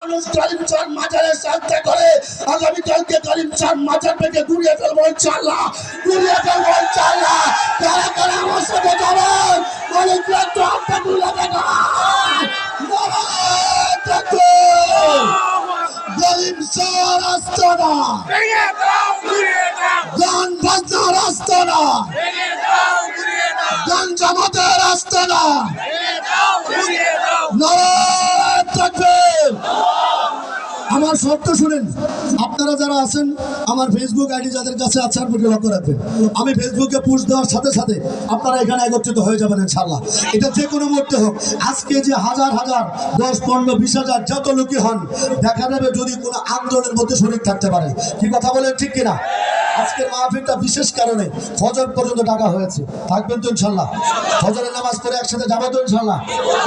কালিমচাঁদ মাজারের সাথে করে আগামীকালকে কালিমচাঁদ মাজার থেকে ঘুরিয়ে ফেলবো ইনশাআল্লাহ, ঘুরিয়ে ফেলবো ইনশাআল্লাহ। কারা কারা আমার সাথে যাবেন মালিক একটু হাতটা তুলে দেখান। কালিমচাঁদ আস্তানা গান বাজনার আস্তানা, গান জামাতের আস্তানা। নারায়ে তাকবীর। আমার শর্ত শুনেন, আপনারা যারা আছেন আমার ফেসবুক আইডি যাদের কাছে আছে আপনি লক্ষ্য রাখবেন। আমি ফেসবুকে পোস্ট দেওয়ার সাথে সাথে আপনারা এখানে একত্রিত হয়ে যাবেন ইনশাআল্লাহ। এটা যে কোনো মুহূর্তে হোক। আজকে যে হাজার হাজার 10, 15, 20,000 যত লোকই হন, দেখা যাবে যদি কোনো আন্দোলনের মধ্যে শরীর থাকতে পারে। কি কথা বলেন ঠিক কিনা? আজকের মাহফিলটা বিশেষ কারণে ফজর পর্যন্ত ডাকা হয়েছে। থাকবেন তো ইনশাআল্লাহ? ফজরের নামাজ পড়ে একসাথে যাবো তো ইনশাআল্লাহ?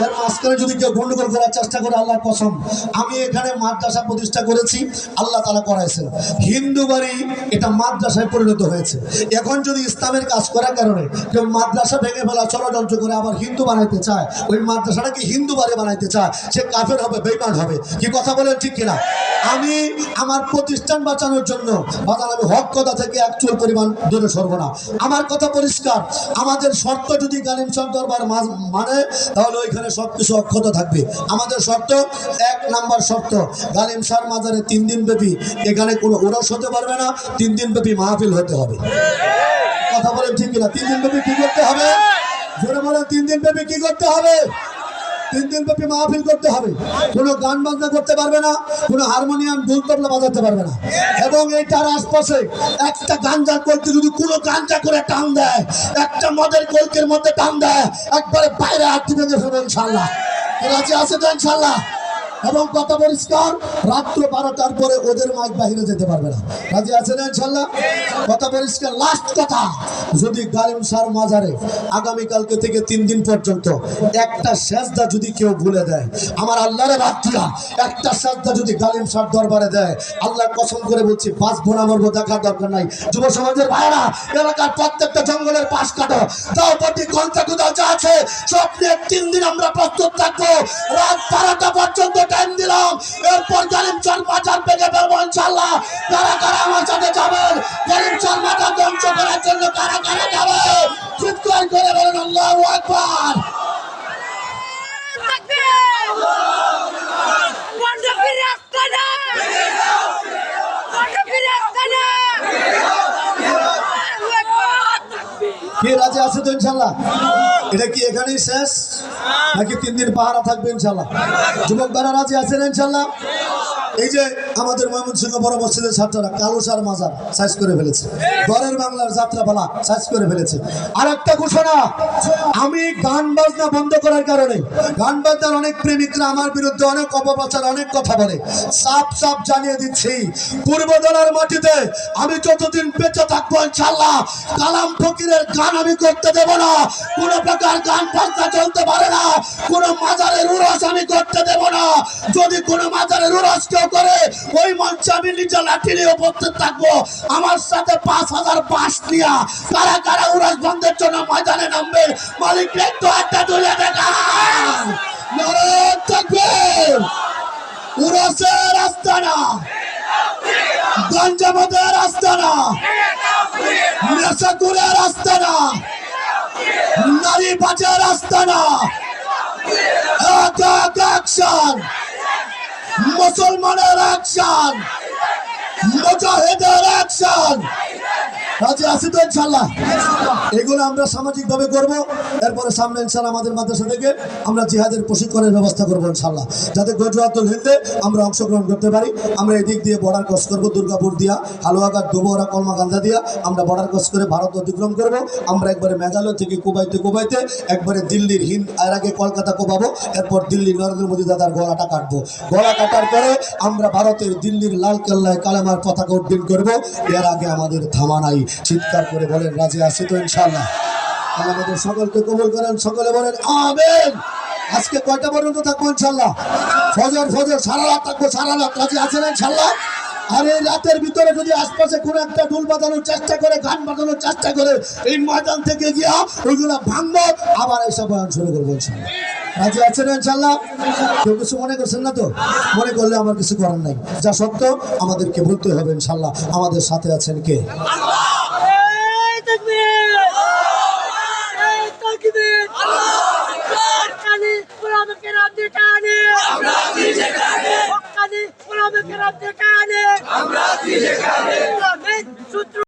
এর মাঝখানে যদি কেউ গন্ডগোল করার চেষ্টা করে, আল্লাহর কসম, আমি এখানে মাদ্রাসা প্রতিষ্ঠা করেছি, আল্লাহ তাআলা করাইছেন। হিন্দু বাড়ি এটা মাদ্রাসায় পরিণত হয়েছে। এখন যদি ইসলামের কাজ করার কারণে কেউ মাদ্রাসা ভেঙে ফেলা ষড়যন্ত্র করে আবার হিন্দু বানাইতে চায়, ওই মাদ্রাসাটাকে হিন্দু বাড়ি বানাইতে চায়, সে কাফের হবে, বেঈমান হবে। কি কথা বলেন ঠিক কিনা? আমি আমার প্রতিষ্ঠান বাঁচানোর জন্য আমি হক কথা থেকে এক চুল পরিমাণ দূরে সরব না। আমার কথা পরিষ্কার। আমাদের শর্ত যদি কালিমচাঁদ দরবার মানে, তাহলে ওইখানে সবকিছু অক্ষত থাকবে। আমাদের শর্ত, 1 নাম্বার শর্ত, কালিমচাঁদ মাজারে 3 দিন ব্যাপী এখানে কোনো উরস হতে পারবে না, 3 দিন ব্যাপী মাহফিল হতে হবে। কথা বলেন ঠিক কিনা? 3 দিন ব্যাপী কি করতে হবে? জোরে বলেন, 3 দিন ব্যাপী কি করতে হবে? 3 দিন ব্যাপী মাহফিল করতে হবে। কোনো গান বাজনা করতে পারবে না, কোনো হারমোনিয়াম ঢোল তবলা বাজাতে পারবে না। এবং এইটার আশপাশে একটা গাঞ্জা কলকে যদি কোনো গাঞ্জা করে টান দেয়, একটা মদের কলকের মধ্যে টান দেয়, একবারে বাইরে হাত ভেঙে ফেলবে ইনশাআল্লাহ। রাজি আছে তো ইনশাআল্লাহ? এবং কথা পরিষ্কার, রাত্র 12টার পরে ওদের মাইক বাহিরে যেতে পারবে না। রাজি আছে না ইনশাআল্লাহ? কথা পরিষ্কার। লাস্ট কথা, যদি কালিমচাঁদ মাজারে আগামীকালকে থেকে 3 দিন পর্যন্ত একটা সেজদা যদি কেউ ভুলে দেয়, আমার আল্লাহর বাচ্চারা একটা সেজদা যদি কালিমচাঁদ দরবারে দেয়, আল্লাহর কসম করে বলছি, 5 বোনা মরবো, দেখার দরকার নাই। যুব সমাজের ভাইরা, এলাকার প্রত্যেকটা জঙ্গলের পাশ কাটো, তাও প্রতি ঘন্টা কোথাও যা আছে সব নিয়ে 3 দিন আমরা প্রস্তুত থাকবো। রাত 12টা পর্যন্ত টাইম দিলাম, এরপর কালিমচাঁদ মাজার ভেঙে ফেলবো ইনশাআল্লাহ। কারা কারা আমার সাথে যাবেন কালিমচাঁদ মাজার ধ্বংস করার জন্য? কারা কারা যাবে? চিৎকার করে বলেন আল্লাহু আকবার। কি রাজি আছে তো ইনশাআল্লাহ? এটা কি এখানেই শেষ নাকি 3 দিন পাহারা থাকবে ইনশাআল্লাহ? যুবক দ্বারা রাজি আছেন ইনশাআল্লাহ? এই যে আমাদের ময়মনসিংহ বড় মসজিদের ছাত্ররা কালুসার মাজার সাইজ করে ফেলেছে, দরের বাংলার যাত্রাপালা সাইজ করে ফেলেছে। আর একটা ঘোষণা, আমি গান বাজনা বন্ধ করার কারণে গান বাজনার অনেক প্রেমিকরা আমার বিরুদ্ধে অনেক অপপ্রচার, অনেক কথা বলে। সাফ সাফ জানিয়ে দিচ্ছি, পূর্বদলার মাটিতে আমি যতদিন বেঁচে থাকবো ইনশাআল্লাহ কালাম ফকিরের গান আমি করতে দেব না। কোন প্রকার গান বাজনা চলতে পারে না, কোন মাজারের উরস আমি করতে দেব না। যদি কোন মাজারের উরস কেউ করে, ওই মঞ্চে আমি নিজে লাঠি নিয়ে উপস্থিত থাকবো, আমার সাথে 5,000 বাঁশ নিয়া। কারা কারা উরস বন্ধের জন্য ময়দানে নামবে? মালিক একটু হাতটা তুলে দেখান। নারায়ে তাকবীর। উরসের আস্তানা, গঞ্জামদের আস্তানা, নেশাখোরের আস্তানা, নারীবাজের আস্তানা, অ্যাকশন, মুসলমানের অ্যাকশন, মুজাহিদের অ্যাকশন। রাজি আছি তো ইনশাআল্লাহ? এগুলো আমরা সামাজিকভাবে করব। এরপরে সামনে ইনশাআল্লাহ আমাদের মাদ্রাসা থেকে আমরা জিহাদের প্রশিক্ষণের ব্যবস্থা করবো ইনশাআল্লাহ, যাতে গজওয়াতুল হিন্দে আমরা অংশগ্রহণ করতে পারি। আমরা এদিক দিয়ে বর্ডার ক্রস করবো, দুর্গাপুর দিয়া, হালুয়াঘাট, দুবরা, কলমাকান্দা দিয়া আমরা বর্ডার ক্রস করে ভারত অতিক্রম করব। আমরা একবারে মেঘালয় থেকে কোবাইতে একবারে দিল্লির হিন্দ, এর আগে কলকাতা কোবাবো, এরপর দিল্লি নরেন্দ্র মোদী দাদার গলাটা কাটবো। গলা কাটার পরে আমরা ভারতের দিল্লির লাল কেল্লায় কালেমার পতাকা উড্ডীন করবো। এর আগে আমাদের থামা নাই। চিৎকার করে বলেন রাজি আছি তো ইনশাআল্লাহ? আমাদের সকলকে কবুল করেন, সকলে বলেন আমিন। আজকে কয়টা পর্যন্ত থাকবো ইনশাআল্লাহ? ফজর সারা রাত থাকবো, সারা রাত। রাজি আছেন ইনশাআল্লাহ? আর এই রাতের ভিতরে যদি আশপাশে কোনো একটা ঢোল বাজানোর চেষ্টা করে, গান বাজানোর চেষ্টা করে, এই ময়দান থেকে গিয়া ওইগুলা ভাঙবো, আবার এসব বয়ান শুরু করবো ইনশাআল্লাহ। রাজি আছেন ইনশাল্লাহ? কেউ কিছু মনে করছেন না তো? মনে করলে আমার কিছু করার নাই, যা সত্য আমাদেরকে বলতে হবে ইনশাল্লাহ। আমাদের সাথে আছেন কে? আমরা